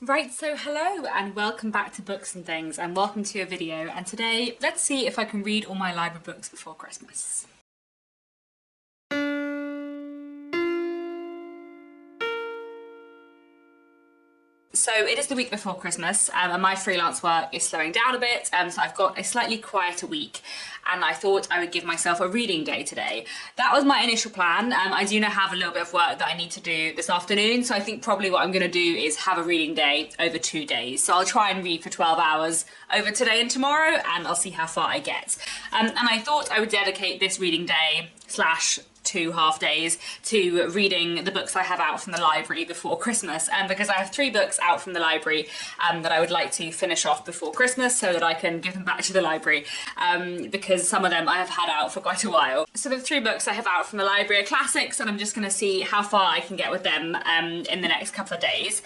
Right, so hello and welcome back to Books and Things, and welcome to a video. And today, let's see if I can read all my library books before Christmas. So it is the week before Christmas, and my freelance work is slowing down a bit, so I've got a slightly quieter week, and I thought I would give myself a reading day today. That was my initial plan. I do now have a little bit of work that I need to do this afternoon, so I think probably what I'm going to do is have a reading day over 2 days. So I'll try and read for 12 hours over today and tomorrow, and I'll see how far I get. And I thought I would dedicate this reading day slash 2 half days to reading the books I have out from the library before Christmas, because I have 3 books out from the library that I would like to finish off before Christmas so that I can give them back to the library, because some of them I have had out for quite a while. So the 3 books I have out from the library are classics, and I'm just going to see how far I can get with them in the next couple of days.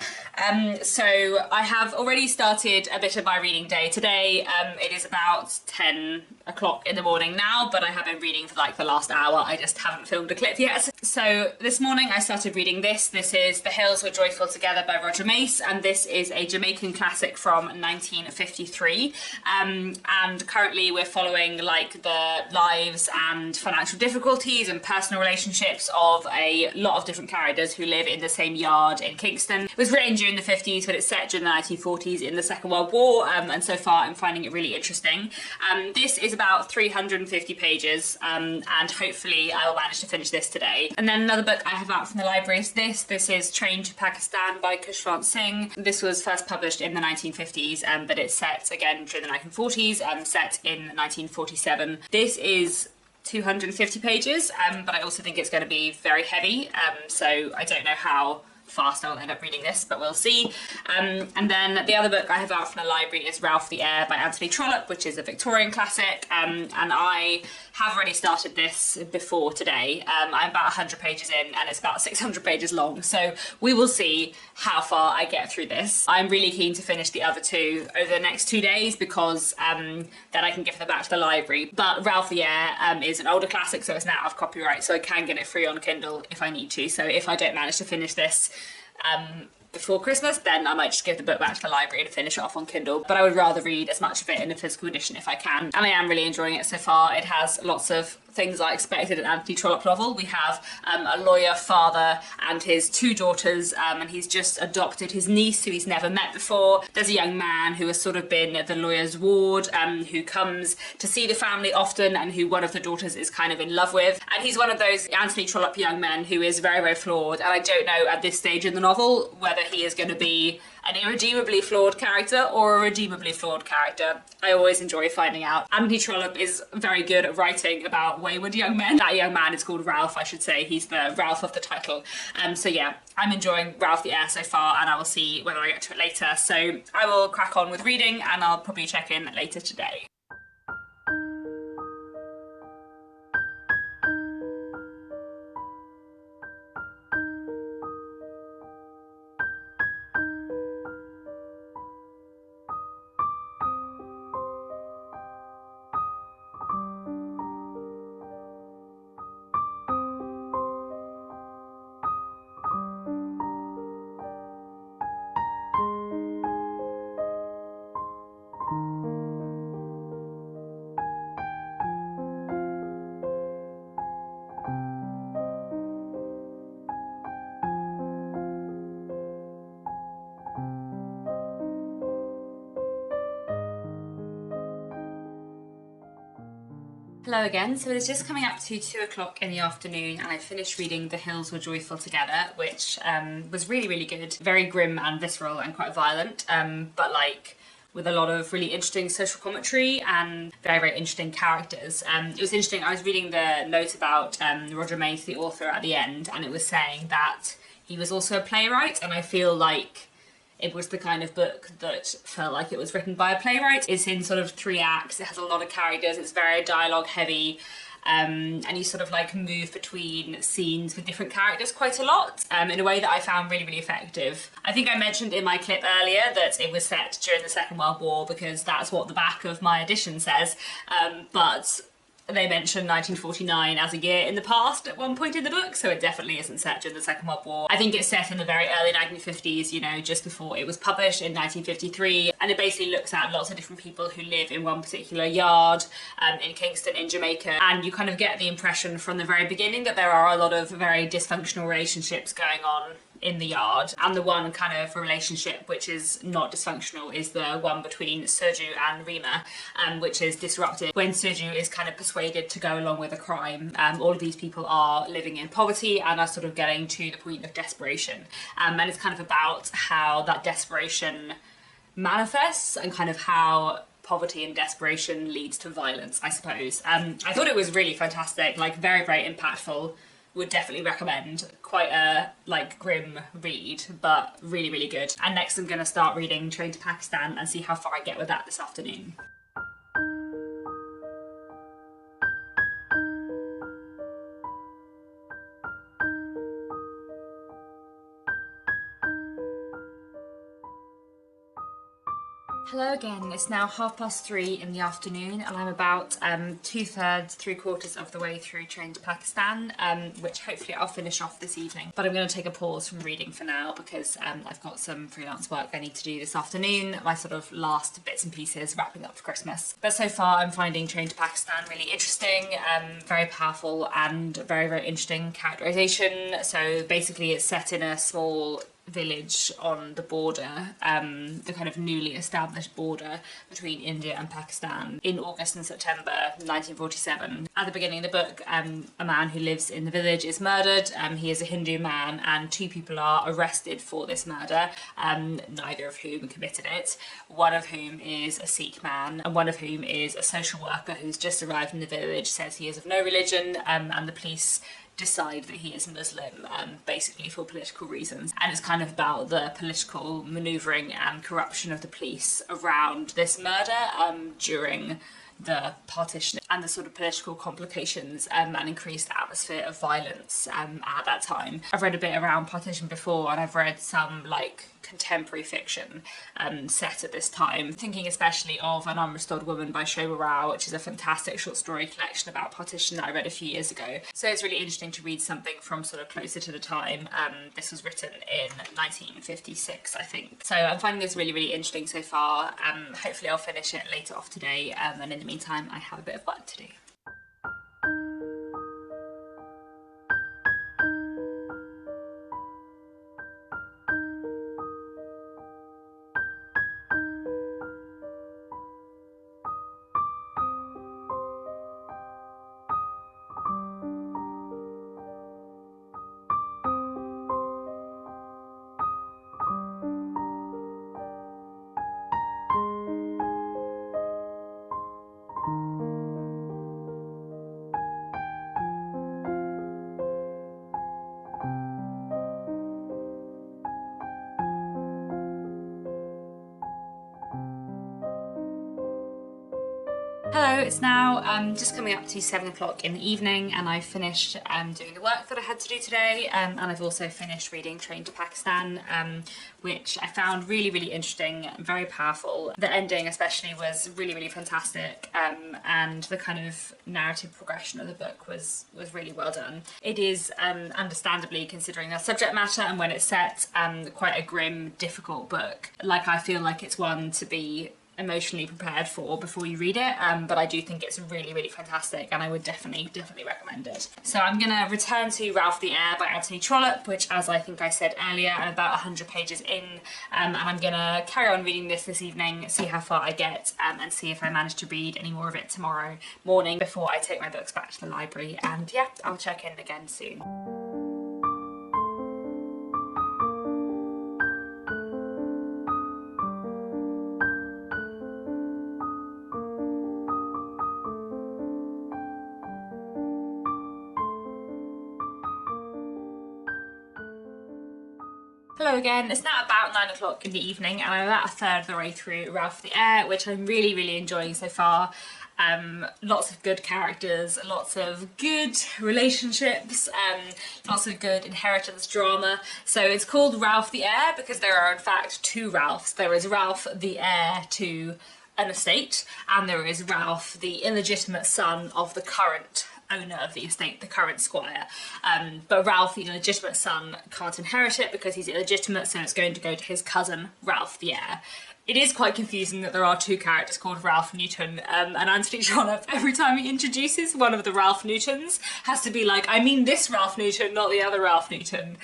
So I have already started a bit of my reading day today. It is about 10 o'clock in the morning now, but I have been reading for like the last hour. I just haven't filmed a clip yet. So this morning I started reading this. This is The Hills Were Joyful Together by Roger Mace, and this is a Jamaican classic from 1953. And currently we're following like the lives and financial difficulties and personal relationships of a lot of different characters who live in the same yard in Kingston. It was written during the 50s, but it's set during the 1940s in the Second World War, and so far I'm finding it really interesting. This is about 350 pages, and hopefully I will manage to finish this today. And then another book I have out from the library is this. This is Train to Pakistan by Khushwant Singh. This was first published in the 1950s, but it's set again during the 1940s, set in 1947. This is 250 pages, but I also think it's going to be very heavy, so I don't know how fast I'll end up reading this, but we'll see. And then the other book I have out from the library is Ralph the Heir by Anthony Trollope, which is a Victorian classic, and I have already started this before today. I'm about 100 pages in, and it's about 600 pages long, so we will see how far I get through this. I'm really keen to finish the other 2 over the next 2 days, because then I can give them back to the library. But Ralph the Heir is an older classic, so it's now out of copyright, so I can get it free on Kindle if I need to. So if I don't manage to finish this before Christmas, then I might just give the book back to the library and finish it off on Kindle. But I would rather read as much of it in a physical edition if I can, and I am really enjoying it so far. It has lots of things I expected in an Anthony Trollope novel. We have a lawyer father and his 2 daughters, and he's just adopted his niece who he's never met before. There's a young man who has sort of been the lawyer's ward, who comes to see the family often, and who one of the daughters is kind of in love with. And he's one of those Anthony Trollope young men who is very, very flawed, and I don't know at this stage in the novel whether he is going to be an irredeemably flawed character or a redeemably flawed character. I always enjoy finding out. Anthony Trollope is very good at writing about wayward young men. That young man is called Ralph, I should say. He's the Ralph of the title. So yeah, I'm enjoying Ralph the Heir so far, and I will see whether I get to it later. So I will crack on with reading, and I'll probably check in later today. Hello again. So it is just coming up to 2 o'clock in the afternoon, and I finished reading The Hills Were Joyful Together, which was really, really good. Very grim and visceral and quite violent, but like with a lot of really interesting social commentary and very, very interesting characters. It was interesting, I was reading the note about Roger Mace, the author, at the end, and it was saying that he was also a playwright, and I feel like it was the kind of book that felt like it was written by a playwright. It's in sort of 3 acts, it has a lot of characters, it's very dialogue heavy, and you sort of like move between scenes with different characters quite a lot, in a way that I found really, really effective. I think I mentioned in my clip earlier that it was set during the Second World War, because that's what the back of my edition says, but they mention 1949 as a year in the past at one point in the book, so it definitely isn't set during the Second World War. I think it's set in the very early 1950s, you know, just before it was published in 1953, and it basically looks at lots of different people who live in one particular yard in Kingston in Jamaica, and you kind of get the impression from the very beginning that there are a lot of very dysfunctional relationships going on in the yard, and the one kind of relationship which is not dysfunctional is the one between Suju and Rima, which is disrupted when Suju is kind of persuaded to go along with a crime. All of these people are living in poverty and are sort of getting to the point of desperation, and it's kind of about how that desperation manifests and kind of how poverty and desperation leads to violence, I suppose. I thought it was really fantastic, like very, very impactful. Would definitely recommend. Quite a like grim read, but really, really good. And next I'm going to start reading Train to Pakistan and see how far I get with that this afternoon. Hello again, it's now 3:30 in the afternoon and I'm about 2/3, 3/4 of the way through Train to Pakistan, which hopefully I'll finish off this evening. But I'm going to take a pause from reading for now because I've got some freelance work I need to do this afternoon, my sort of last bits and pieces wrapping up for Christmas. But so far I'm finding Train to Pakistan really interesting, very powerful and very, very interesting characterisation. So basically it's set in a small village on the border, the kind of newly established border between India and Pakistan in August and September 1947. At the beginning of the book, a man who lives in the village is murdered. He is a Hindu man and two people are arrested for this murder, neither of whom committed it. One of whom is a Sikh man and one of whom is a social worker who's just arrived in the village, says he is of no religion, and the police decide that he is Muslim, basically for political reasons. And it's kind of about the political manoeuvring and corruption of the police around this murder during the partition and the sort of political complications and increased atmosphere of violence at that time. I've read a bit around partition before and I've read some like contemporary fiction set at this time, thinking especially of An Unrestored Woman by Shobha Rao, which is a fantastic short story collection about partition that I read a few years ago. So it's really interesting to read something from sort of closer to the time. This was written in 1956, I think. So I'm finding this really, really interesting so far. Hopefully I'll finish it later off today, and in the meantime I have a bit of work to do. Hello, it's now just coming up to 7 o'clock in the evening and I've finished doing the work that I had to do today, and I've also finished reading Train to Pakistan, which I found really, really interesting, very powerful. The ending especially was really, really fantastic, and the kind of narrative progression of the book was really well done. It is understandably, considering the subject matter and when it's set, quite a grim, difficult book. Like, I feel like it's one to be emotionally prepared for before you read it, but I do think it's really, really fantastic and I would definitely recommend it. So I'm gonna return to Ralph the Heir by Anthony Trollope, which, as I think I said earlier, I'm about 100 pages in, and I'm gonna carry on reading this evening, see how far I get, and see if I manage to read any more of it tomorrow morning before I take my books back to the library. And yeah, I'll check in again soon. Hello again, it's now about 9 o'clock in the evening and I'm about 1/3 of the way through Ralph the Heir, which I'm really, really enjoying so far. Lots of good characters, lots of good relationships, lots of good inheritance drama. So it's called Ralph the Heir because there are in fact two Ralphs. There is Ralph the heir to an estate, and there is Ralph, the illegitimate son of the current owner of the estate, the current squire. But Ralph, the illegitimate son, can't inherit it because he's illegitimate, so it's going to go to his cousin, Ralph the heir. It is quite confusing that there are two characters called Ralph Newton, and Anthony Trollope, every time he introduces one of the Ralph Newtons, has to be like, I mean this Ralph Newton, not the other Ralph Newton,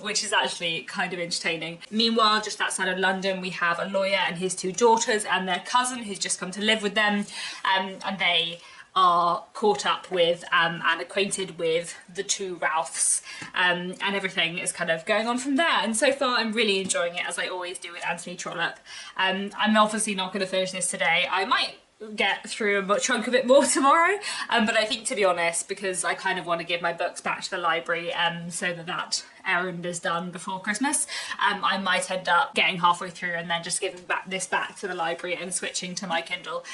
which is actually kind of entertaining. Meanwhile, just outside of London, we have a lawyer and his two daughters and their cousin who's just come to live with them, and they are caught up with and acquainted with the two Ralphs, and everything is kind of going on from there. And so far I'm really enjoying it, as I always do with Anthony Trollope. I'm obviously not going to finish this today. I might get through a chunk of it more tomorrow, but I think, to be honest, because I kind of want to give my books back to the library so that errand is done before Christmas, I might end up getting halfway through and then just giving this back to the library and switching to my Kindle.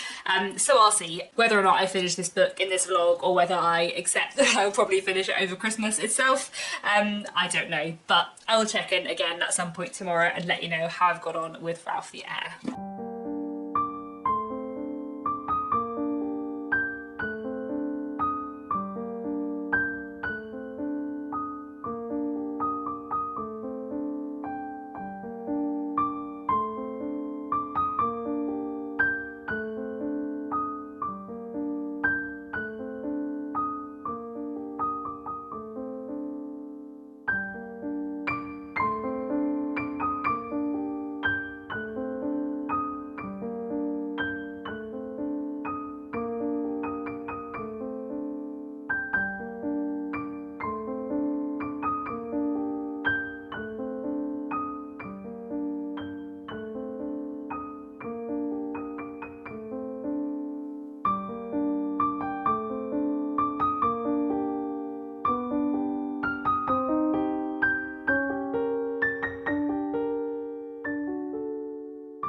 So I'll see whether or not I finish this book in this vlog, or whether I accept that I'll probably finish it over Christmas itself. I don't know, but I will check in again at some point tomorrow and let you know how I've got on with Ralph the heir.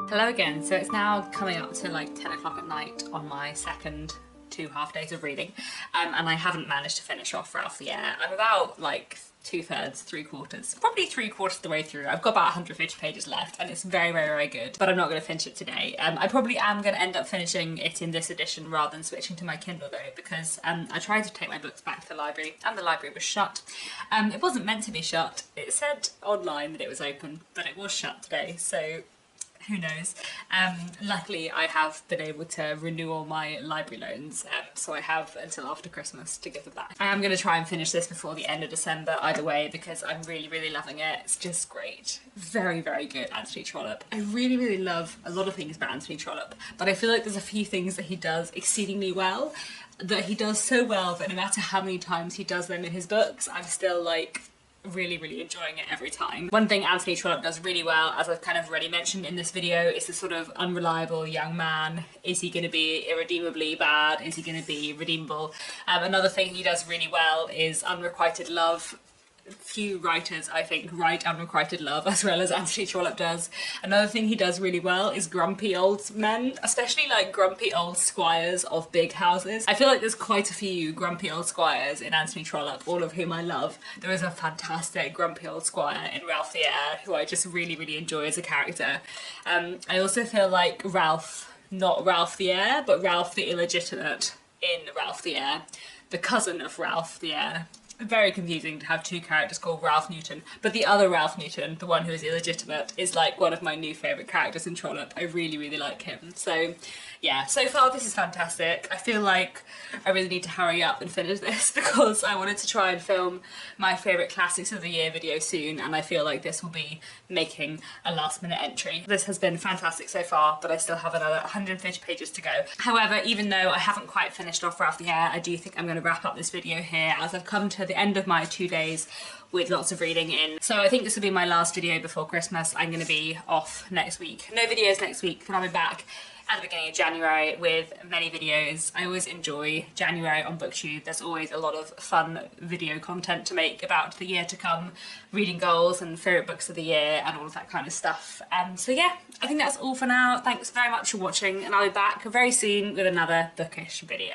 Hello again. So it's now coming up to like 10 o'clock at night on my second 2 half days of reading, and I haven't managed to finish off Ralph the heir. I'm about like 2/3, 3/4, probably 3/4 of the way through. I've got about 150 pages left, and it's very, very, very good, but I'm not going to finish it today. I probably am going to end up finishing it in this edition rather than switching to my Kindle though, because I tried to take my books back to the library and the library was shut. It wasn't meant to be shut. It said online that it was open, but it was shut today, so who knows. Luckily I have been able to renew all my library loans, so I have until after Christmas to give them back. I am going to try and finish this before the end of December either way, because I'm really, really loving it. It's just great. Very, very good Anthony Trollope. I really, really love a lot of things about Anthony Trollope, but I feel like there's a few things that he does exceedingly well, that he does so well that no matter how many times he does them in his books, I'm still like really, really enjoying it every time. One thing Anthony Trollope does really well, as I've kind of already mentioned in this video, is the sort of unreliable young man. Is he going to be irredeemably bad? Is he going to be redeemable? Another thing he does really well is unrequited love. Few writers, I think, write unrequited love as well as Anthony Trollope does. Another thing he does really well is grumpy old men, especially like grumpy old squires of big houses. I feel like there's quite a few grumpy old squires in Anthony Trollope, all of whom I love. There is a fantastic grumpy old squire in Ralph the heir, who I just really, really enjoy as a character. I also feel like Ralph, not Ralph the heir, but Ralph the illegitimate in Ralph the heir, the cousin of Ralph the heir. Very confusing to have two characters called Ralph Newton, but the other Ralph Newton, the one who is illegitimate, is like one of my new favourite characters in Trollope. I really, really like him. So yeah, so far this is fantastic. I feel like I really need to hurry up and finish this because I wanted to try and film my favourite classics of the year video soon, and I feel like this will be making a last minute entry. This has been fantastic so far, but I still have another 150 pages to go. However, even though I haven't quite finished off Ralph the heir, I do think I'm going to wrap up this video here, as I've come to the end of my 2 days with lots of reading in. So I think this will be my last video before Christmas. I'm going to be off next week. No videos next week, but I'll be back at the beginning of January with many videos. I always enjoy January on BookTube. There's always a lot of fun video content to make about the year to come, reading goals and favourite books of the year and all of that kind of stuff. So yeah, I think that's all for now. Thanks very much for watching, and I'll be back very soon with another bookish video.